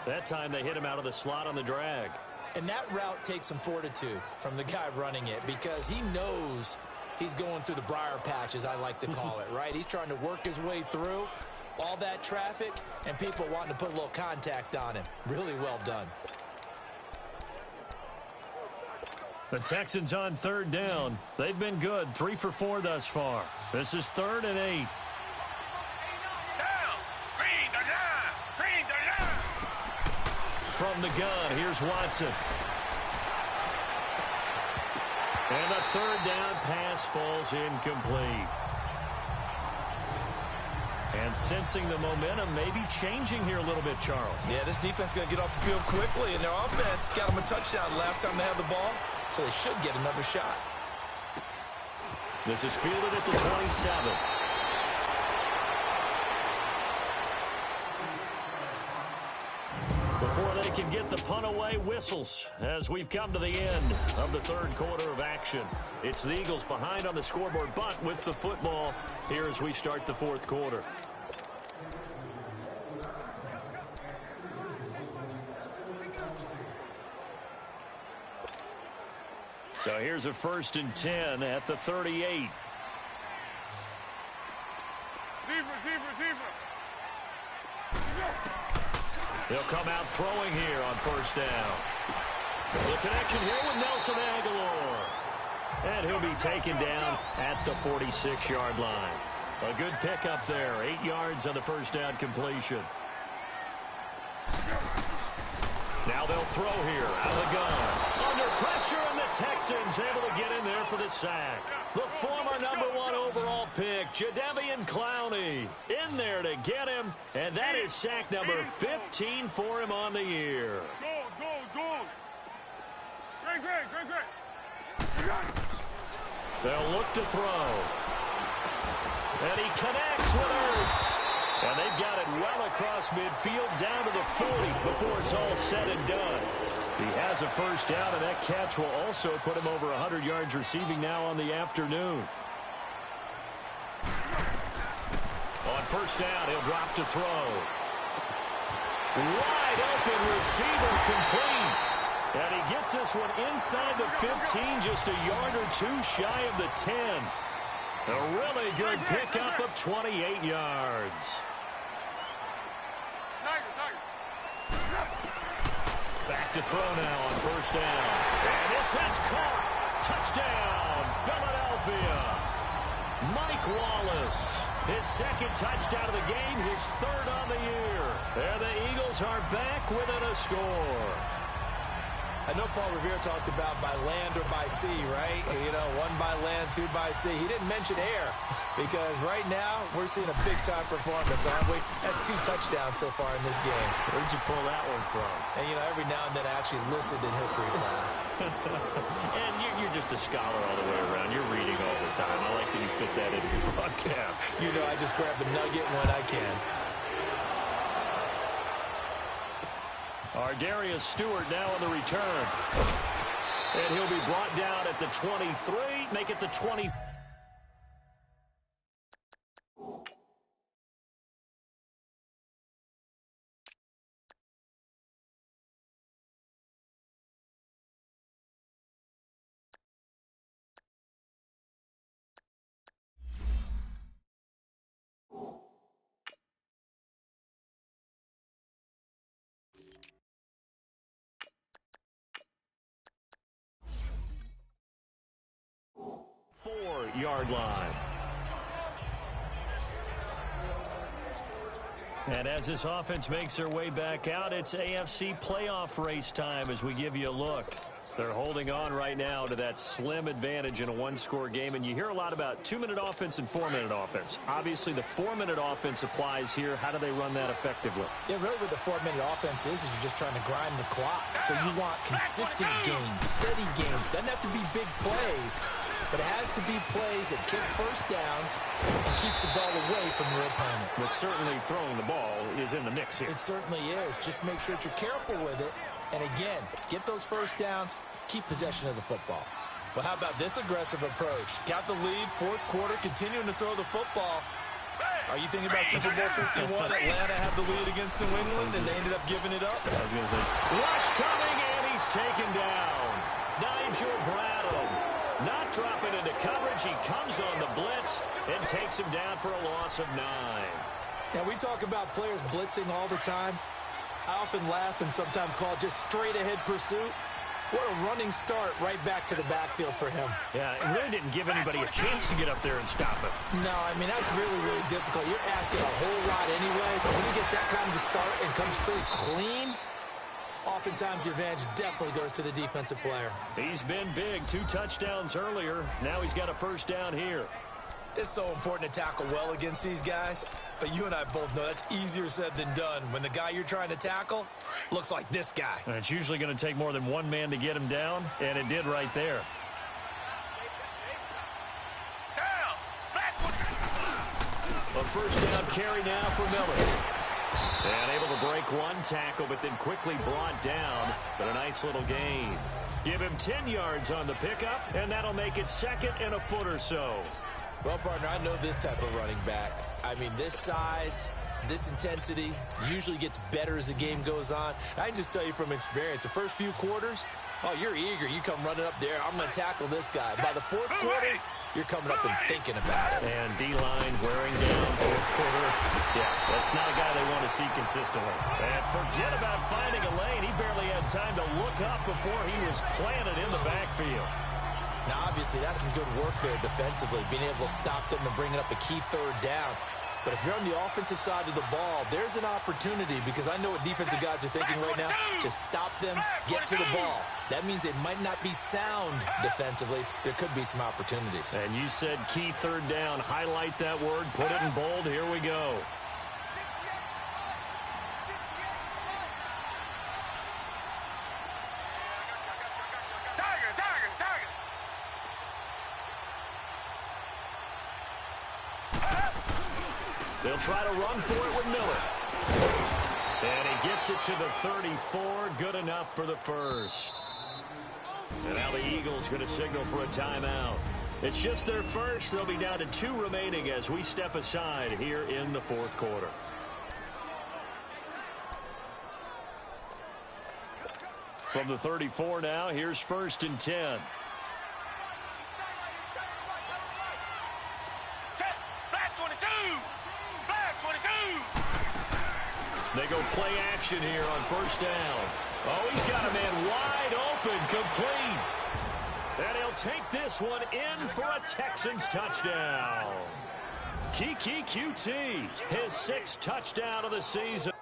That time they hit him out of the slot on the drag. And that route takes some fortitude from the guy running it, because he knows he's going through the briar patch, as I like to call it, right? He's trying to work his way through all that traffic and people wanting to put a little contact on him. Really well done. The Texans on 3rd down. They've been good. 3 for 4 thus far. This is 3rd and 8. From the gun, here's Watson. And the 3rd down pass falls incomplete. And sensing the momentum may be changing here a little bit, Charles. Yeah, this defense is going to get off the field quickly, and their offense got them a touchdown last time they had the ball, so they should get another shot. This is fielded at the 27. Before they can get the punt away, whistles as we've come to the end of the 3rd quarter of action. It's the Eagles behind on the scoreboard, but with the football here as we start the 4th quarter. So here's a 1st and 10 at the 38. They'll come out throwing here on 1st down. The connection here with Nelson Aguilar. And he'll be taken down at the 46-yard line. A good pickup there. 8 yards on the 1st down completion. Now they'll throw here out of the gun. Under pressure, and the Texans able to get in there for the sack. The former #1 overall pick, Jadeveon Clowney, in there to get him. And that is sack number 15 for him on the year. They'll look to throw. And he connects with Ertz. And they've got it well across midfield down to the 40 before it's all said and done. He has a 1st down, and that catch will also put him over 100 yards receiving now on the afternoon. On 1st down, he'll drop to throw. Wide open receiver complete. And he gets this one inside the 15, just a yard or 2 shy of the 10. A really good pickup of 28 yards. Back to throw now on 1st down. And this is caught. Touchdown, Philadelphia. Mike Wallace, his 2nd touchdown of the game, his 3rd on the year. And the Eagles are back within a score. I know Paul Revere talked about by land or by sea, right? You know, one by land, two by sea. He didn't mention air because right now we're seeing a big-time performance, aren't we? That's 2 touchdowns so far in this game. Where'd you pull that one from? And, you know, every now and then I actually listened in history class. And you're just a scholar all the way around. You're reading all the time. I like that you fit that into your broadcast. You know, I just grab a nugget when I can. Darius Stewart now on the return. And he'll be brought down at the 23, make it the 20. Yard line. And as this offense makes their way back out, it's AFC playoff race time as we give you a look. They're holding on right now to that slim advantage in a one-score game, and you hear a lot about 2-minute offense and 4-minute offense. Obviously, the 4-minute offense applies here. How do they run that effectively? Yeah, really what the 4-minute offense is you're just trying to grind the clock. So you want consistent gains, steady gains. Doesn't have to be big plays, but it has to be plays that kicks first downs and keeps the ball away from your opponent. But certainly throwing the ball is in the mix here. It certainly is. Just make sure that you're careful with it. And again, get those first downs, keep possession of the football. Well, how about this aggressive approach? Got the lead, 4th quarter, continuing to throw the football. Are you thinking about Super Bowl 51? Atlanta had the lead against New England, and they ended up giving it up? I was going to say, rush coming, and he's taken down. Nigel Bradham not dropping into coverage. He comes on the blitz and takes him down for a loss of 9. Now, we talk about players blitzing all the time. I often laugh and sometimes call it just straight-ahead pursuit. What a running start right back to the backfield for him. Yeah, it really didn't give anybody a chance to get up there and stop him. No, I mean, that's really, really difficult. You're asking a whole lot anyway, but when he gets that kind of a start and comes through clean, oftentimes the advantage definitely goes to the defensive player. He's been big, 2 touchdowns earlier. Now he's got a first down here. It's so important to tackle well against these guys, but you and I both know that's easier said than done when the guy you're trying to tackle looks like this guy. And it's usually going to take more than one man to get him down, and it did right there. A first down carry now for Miller. And able to break one tackle, but then quickly brought down. But a nice little gain. Give him 10 yards on the pickup, and that'll make it 2nd and a foot or so. Well, partner, I know this type of running back. I mean, this size, this intensity usually gets better as the game goes on. I can just tell you from experience, the first few quarters, oh, you're eager. You come running up there, I'm going to tackle this guy. By the 4th quarter, you're coming up and thinking about it. And D-line wearing down 4th quarter. Yeah, that's not a guy they want to see consistently. And forget about finding a lane. He barely had time to look up before he was planted in the backfield. Now, obviously, that's some good work there defensively, being able to stop them and bringing up a key 3rd down. But if you're on the offensive side of the ball, there's an opportunity because I know what defensive guys are thinking right now. Just stop them, get to the ball. That means they might not be sound defensively. There could be some opportunities. And you said key 3rd down. Highlight that word. Put it in bold. Here we go. They'll try to run for it with Miller. And he gets it to the 34. Good enough for the first. And now the Eagles going to signal for a timeout. It's just their first. They'll be down to 2 remaining as we step aside here in the 4th quarter. From the 34 now, here's 1st and 10. They go play action here on 1st down. Oh, he's got a man wide open, complete. And he'll take this one in for a Texans touchdown. Kiki QT, his 6th touchdown of the season.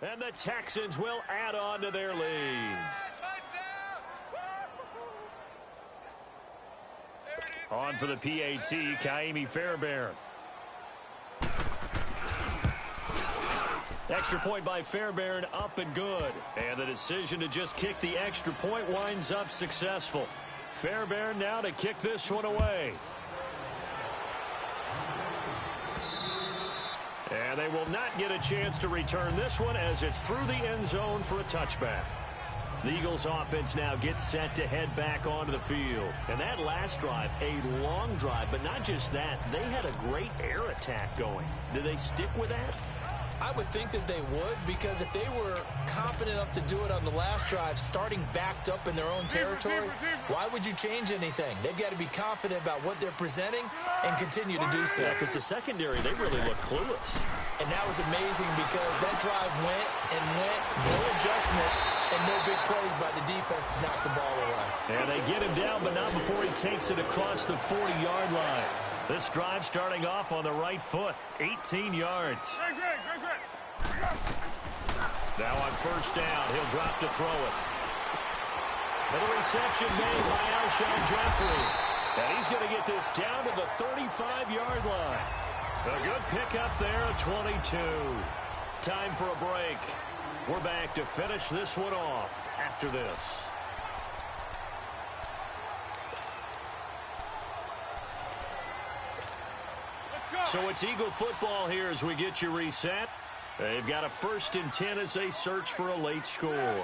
And the Texans will add on to their lead. On for the PAT, Kaimi Fairbairn. Extra point by Fairbairn, up and good. And the decision to just kick the extra point winds up successful. Fairbairn now to kick this one away. And they will not get a chance to return this one as it's through the end zone for a touchback. The Eagles offense now gets set to head back onto the field. And that last drive, a long drive, but not just that. They had a great air attack going. Do they stick with that? I would think that they would, because if they were confident enough to do it on the last drive, starting backed up in their own territory, why would you change anything? They've got to be confident about what they're presenting and continue to do so. Yeah, because the secondary, they really look clueless. And that was amazing because that drive went and went, no adjustments, and no big plays by the defense to knock the ball away. And they get him down, but not before he takes it across the 40-yard line. This drive starting off on the right foot, 18 yards. Now on first down, he'll drop to throw it. And the reception made by Alshon Jeffrey. And he's going to get this down to the 35-yard line. A good pickup there at 22. Time for a break. We're back to finish this one off after this. So it's Eagle football here as we get you reset. They've got a 1st and 10 as they search for a late score.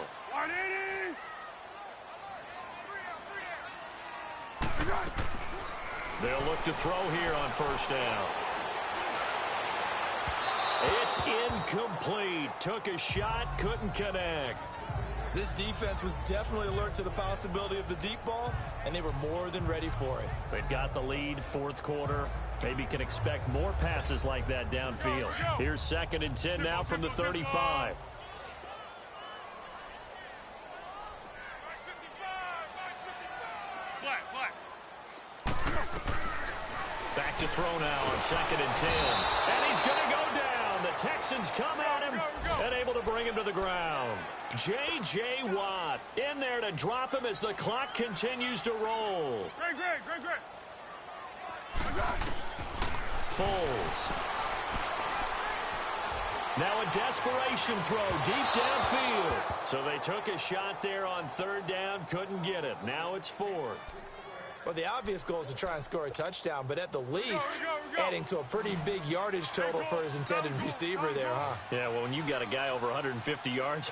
They'll look to throw here on first down. It's incomplete. Took a shot, couldn't connect. This defense was definitely alert to the possibility of the deep ball, and they were more than ready for it. They've got the lead, 4th quarter. Maybe can expect more passes like that downfield. Here's 2nd and 10 now from the 35. Back to throw now on 2nd and 10. And he's going to go down. The Texans come at him and able to bring him to the ground. J.J. Watt in there to drop him as the clock continues to roll. Foles. Now a desperation throw deep downfield. So they took a shot there on 3rd down, couldn't get it. Now it's 4th. Well, the obvious goal is to try and score a touchdown, but at the least, adding to a pretty big yardage total for his intended receiver there, huh? Yeah, well, when you got a guy over 150 yards,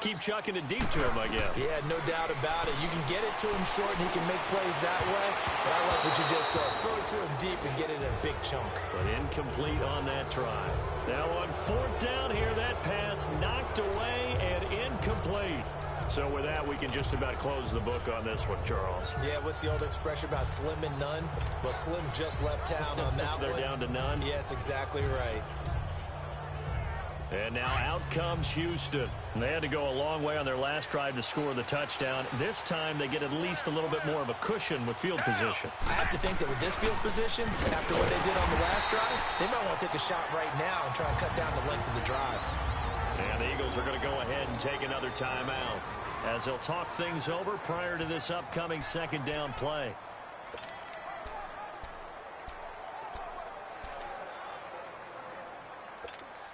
keep chucking it deep to him, I guess. Yeah, no doubt about it. You can get it to him short, and he can make plays that way. But I like what you just said. Throw it to him deep and get it in a big chunk. But incomplete on that try. Now on 4th down here, that pass knocked away and incomplete. So with that, we can just about close the book on this one, Charles. Yeah, what's the old expression about slim and none? Well, Slim just left town on that They're one. down to none? Yes, exactly right. And now out comes Houston. They had to go a long way on their last drive to score the touchdown. This time they get at least a little bit more of a cushion with field position. I have to think that with this field position, after what they did on the last drive, they might want to take a shot right now and try and cut down the length of the drive. And the Eagles are going to go ahead and take another timeout as they'll talk things over prior to this upcoming 2nd down play.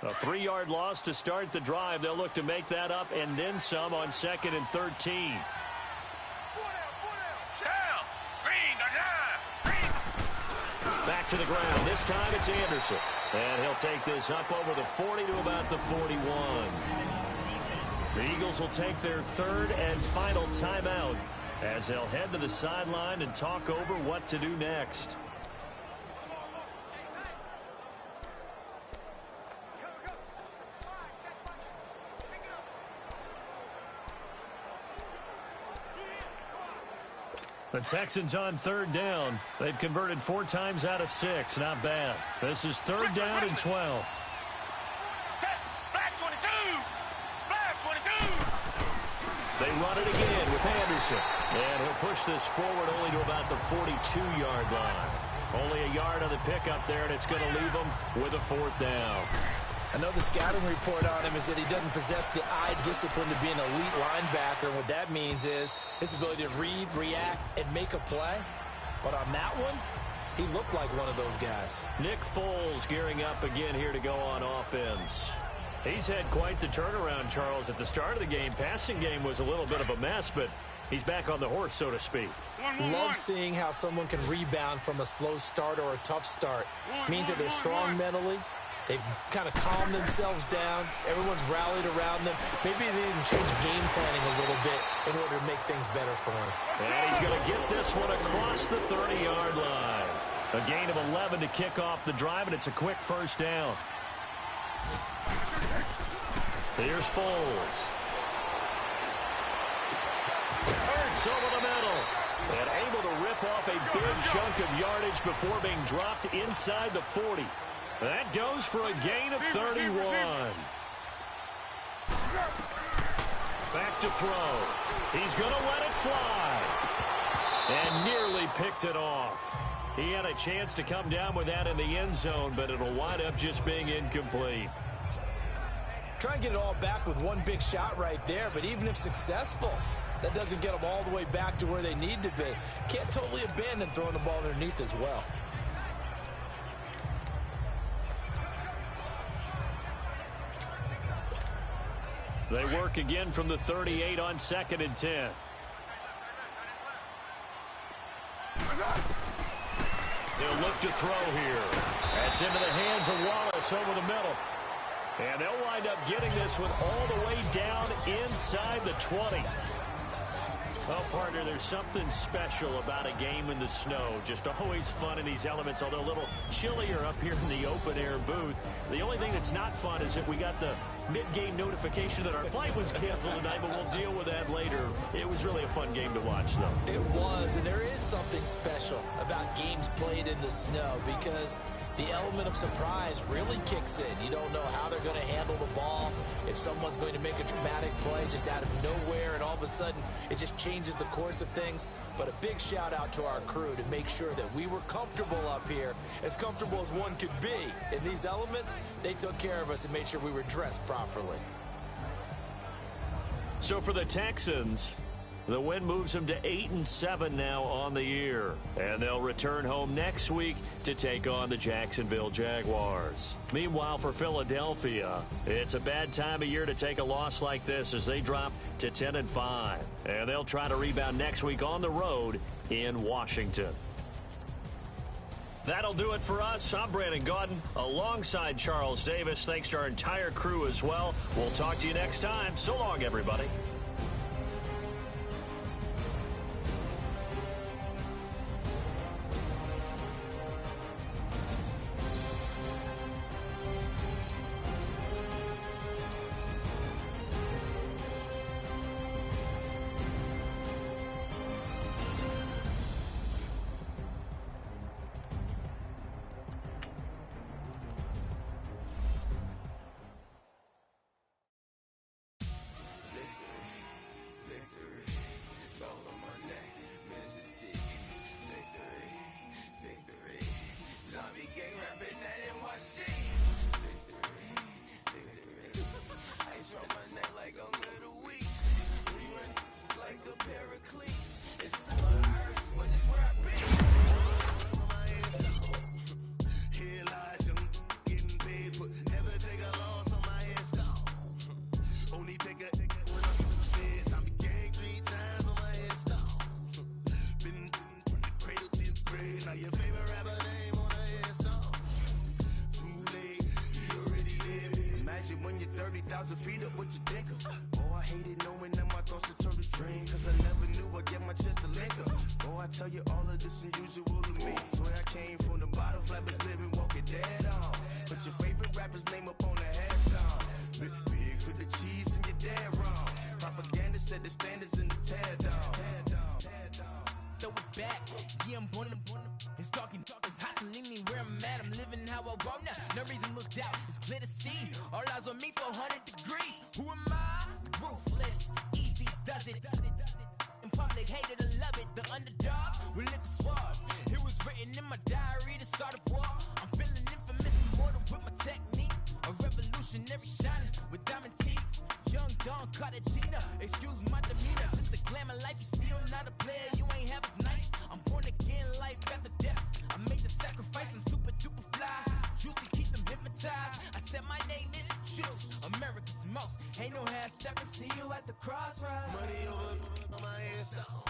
A 3-yard loss to start the drive. They'll look to make that up and then some on 2nd and 13. Back to the ground. This time it's Anderson. And he'll take this up over the 40 to about the 41. The Eagles will take their 3rd and final timeout as they'll head to the sideline and talk over what to do next. The Texans on 3rd down. They've converted 4 times out of 6. Not bad. This is 3rd down and 12. They run it again with Anderson. And he'll push this forward only to about the 42-yard line. Only a yard on the pickup there, and it's going to leave them with a 4th down. I know the scouting report on him is that he doesn't possess the eye discipline to be an elite linebacker. And what that means is his ability to read, react, and make a play. But on that one, he looked like one of those guys. Nick Foles gearing up again here to go on offense. He's had quite the turnaround, Charles. At the start of the game, passing game was a little bit of a mess, but he's back on the horse, so to speak. Love seeing how someone can rebound from a slow start or a tough start. Means that they're strong mentally. They've kind of calmed themselves down. Everyone's rallied around them. Maybe they didn't change game planning a little bit in order to make things better for them. And he's going to get this one across the 30-yard line. A gain of 11 to kick off the drive, and it's a quick first down. Here's Foles. Hurts over the middle. And able to rip off a big chunk of yardage before being dropped inside the 40. That goes for a gain of 31. Back to throw. He's going to let it fly. And nearly picked it off. He had a chance to come down with that in the end zone, but it'll wind up just being incomplete. Try and get it all back with one big shot right there, but even if successful, that doesn't get them all the way back to where they need to be. Can't totally abandon throwing the ball underneath as well. They work again from the 38 on 2nd and 10. They'll look to throw here. That's into the hands of Wallace over the middle. And they'll wind up getting this one all the way down inside the 20. Well, partner, there's something special about a game in the snow. Just always fun in these elements, although a little chillier up here in the open-air booth. The only thing that's not fun is that we got the mid-game notification that our flight was canceled tonight, but we'll deal with that later. It was really a fun game to watch, though. It was, and there is something special about games played in the snow because the element of surprise really kicks in. You don't know how they're going to handle the ball, if someone's going to make a dramatic play just out of nowhere, and all of a sudden it just changes the course of things. But a big shout out to our crew to make sure that we were comfortable up here, as comfortable as one could be. In these elements, they took care of us and made sure we were dressed properly. So for the Texans, the win moves them to 8-7 now on the year. And they'll return home next week to take on the Jacksonville Jaguars. Meanwhile, for Philadelphia, it's a bad time of year to take a loss like this as they drop to 10-5. And they'll try to rebound next week on the road in Washington. That'll do it for us. I'm Brandon Gaudin alongside Charles Davis. Thanks to our entire crew as well. We'll talk to you next time. So long, everybody. When you're 30,000 feet up, what you think of? Oh, I hated knowing that my thoughts would turn to dream, cause I never knew I'd get my chance to link up. Oh, I tell you all of this unusual to me. Swear I came from the bottom, flappers living, walking dead on. Put your favorite rapper's name up on the headstone. Big for the cheese and you're dead wrong. Propaganda set the standards in the tear down. Throw it back, yeah, I'm born to it's talking, it's hustling me where I'm at. I'm living how I want now. No reason to look out, it's clear to see. All eyes on me, 400 degrees. Who am I? Ruthless, easy does it. In public, hated or love it. The underdogs with liquor swabs. It was written in my diary to start a war. I'm feeling infamous, immortal with my technique. A revolutionary shining with diamond teeth. Young Don Cartagena, excuse my demeanor. It's the glamour life, you still not a player, you ain't half as nice. I'm born again, life after death. I made the sacrifice and super duper fly. Juicy, keep them hypnotized. I said my name is Juice, America's most. Ain't no half stepping, see you at the crossroads. Money over my head stone.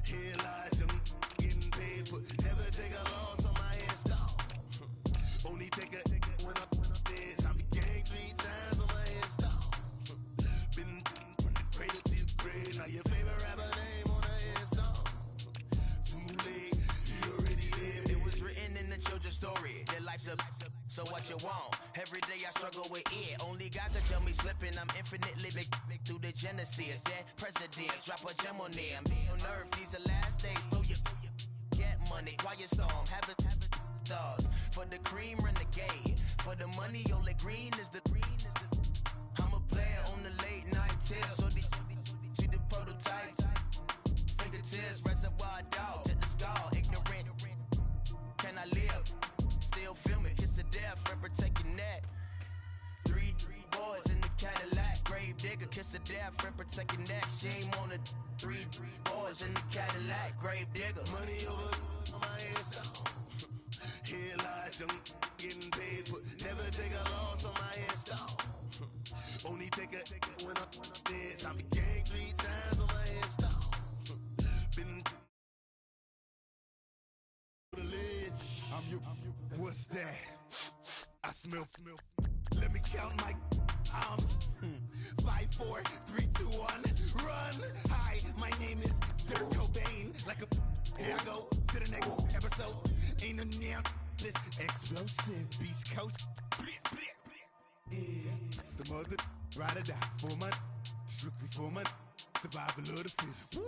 Here lies them getting paid for. Never take a loss on my head stone. Only take a when I'm dead. I be gang 3 times on my head stone. Been from the cradle to the grave. Now your favorite rapper name on the head stone. Too late, he already lived. It was written in the children's story. Their life's a so what you want? Every day I struggle with it. Only God could tell me slipping. I'm infinitely big through the genesis. Dead presidents, drop a gem on them. On earth, these the last days. Throw your get money, quiet storm. Have it thoughts. For the cream, renegade. For the money, Ole Green is the. I'm a player on the late night till. So see the prototype. Fingertips, reservoir dog. Check the skull, ignorant. Can I live? Still film it, kiss to death, friend protect your neck. Three boys in the Cadillac, grave digger, kiss to death, friend protect your neck. Shame on the three boys in the Cadillac, grave digger. Money over my head stone. Here lies them getting paid for. Never take a loss on my head stone. Only take a when I'm dead. I be gang 3 times on my head stone. Been the ledge. I'm you. What's that? I smell. Let me count my. 5, 4, 3, 2, 1. Run. Hi, my name is Dirk Cobain. Like a. Here I go to the next episode. Ain't no damn this explosive Beast Coast. Yeah. The mother ride or die for money. Strictly for money. Survival of the fittest.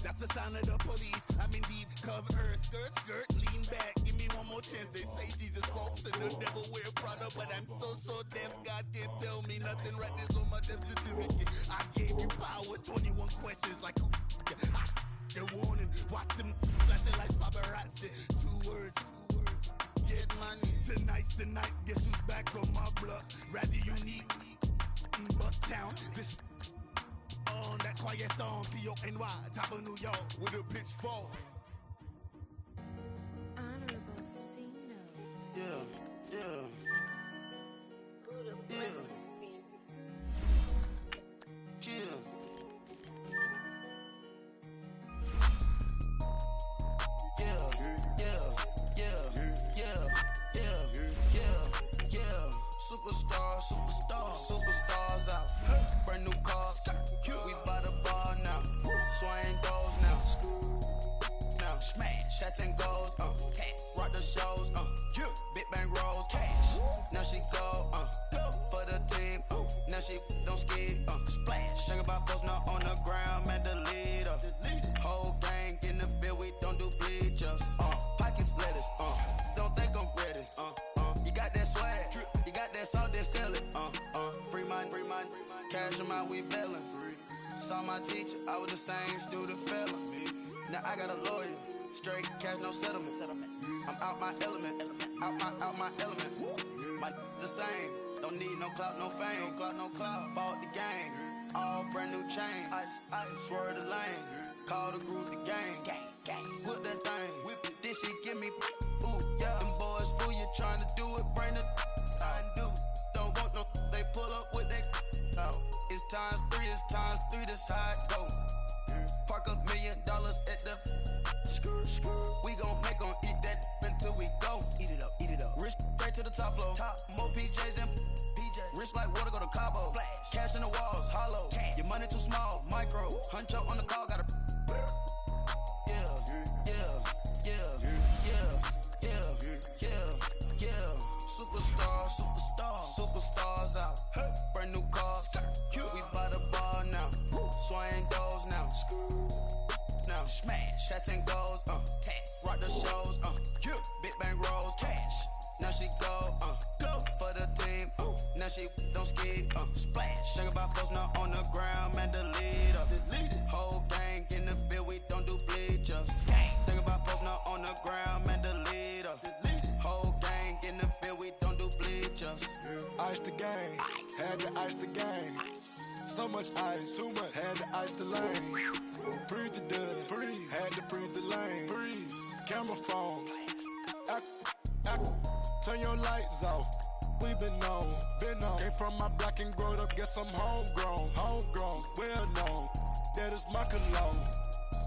That's the sign of the police. I'm indeed cover earth, skirt, lean back. Give me one more chance. They say Jesus walks and the devil wear Prada, but I'm so deaf. God can't tell me nothing. Right this on my death certificate. I gave you power. 21 questions like who? They're warning. Watch them flashing like paparazzi. 2 words. Get money. Tonight's the night. Guess who's back on my block? Rather unique. Bucktown. This. On that quiet storm, T-O-N-Y, top of New York, with a pitchfork. Honorable C note. Yeah. Buddha Yeah. blesses Chill. Superstars out. Brand new cars. We by the bar now. Swaying doors now. Now smash. Shots and goals. Rock the shows. Big bang rolls. Cash. Now she go. For the team. Now she don't ski. Splash. Think about posting up on the ground. Man, the leader. Whole gang in the field. We don't do bleachers. Pocket splitters. Don't think I'm ready. You got that swag. You got that salt, then sell it. Free mind. Cash them out, we bailin'. Saw my teacher, I was the same student fella. Now I got a lawyer, straight cash, no settlement. I'm out my element, out my element. My the same, don't need no clout, no fame. Bought the game, all brand new chain. I swerve the lane, call the group the gang. Whip that thing, this shit give me. Ooh, yeah. Them boys fool you trying to do it, bring the. Don't want no, they pull up with they. It's times 3, this how it go. Park $1 million at the. We gon' make 'em eat that until we go. Eat it up. Rich straight to the top floor. More PJs and PJs. Rich like water, go to Cabo. Flash. Cash in the walls, hollow. Cash. Your money too small, micro. Huncho on the call, gotta. Superstars out. Brand new cars. We by the bar now. Swaying doors now. Now smash. Shots and goals. Rock the shows. Big bang rolls. Cash. Now she go. For the team. Now she don't ski. Splash. Think about posting up on the ground. Man, the leader. Whole gang in the field. We don't do bleachers. Think about posting up on the ground. Man, the leader. Whole gang in the field. We don't do bleachers. else. Ice the game, had to ice the game. So much ice, too much, had to ice the lane. Freeze the dud, freeze, had to freeze the lane. Freeze, camera phone. Turn your lights off. We been on. Came from my block and growed up, guess I'm homegrown, well known. That is my cologne.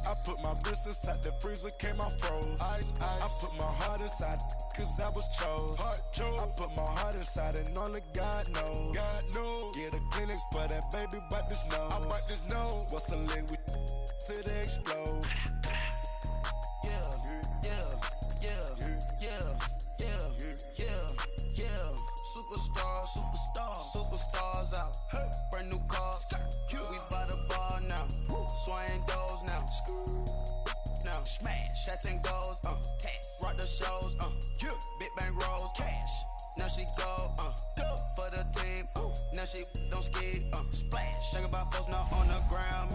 I put my wrist inside the freezer, came out froze. Ice. I put my heart inside, cause I was chose. I put my heart inside and only God knows. Yeah, the clinics for that baby wipe this nose. I wipe this nose. What's a lick with till they explode? Superstars out. Brand new cars. We by the bar now. Swaying doors now. Now smash. Shots and goals. Tax. Rock the shows. Big bang rolls. Cash. Now she go. For the team. Now she don't ski. Splash. Think about post now on the ground.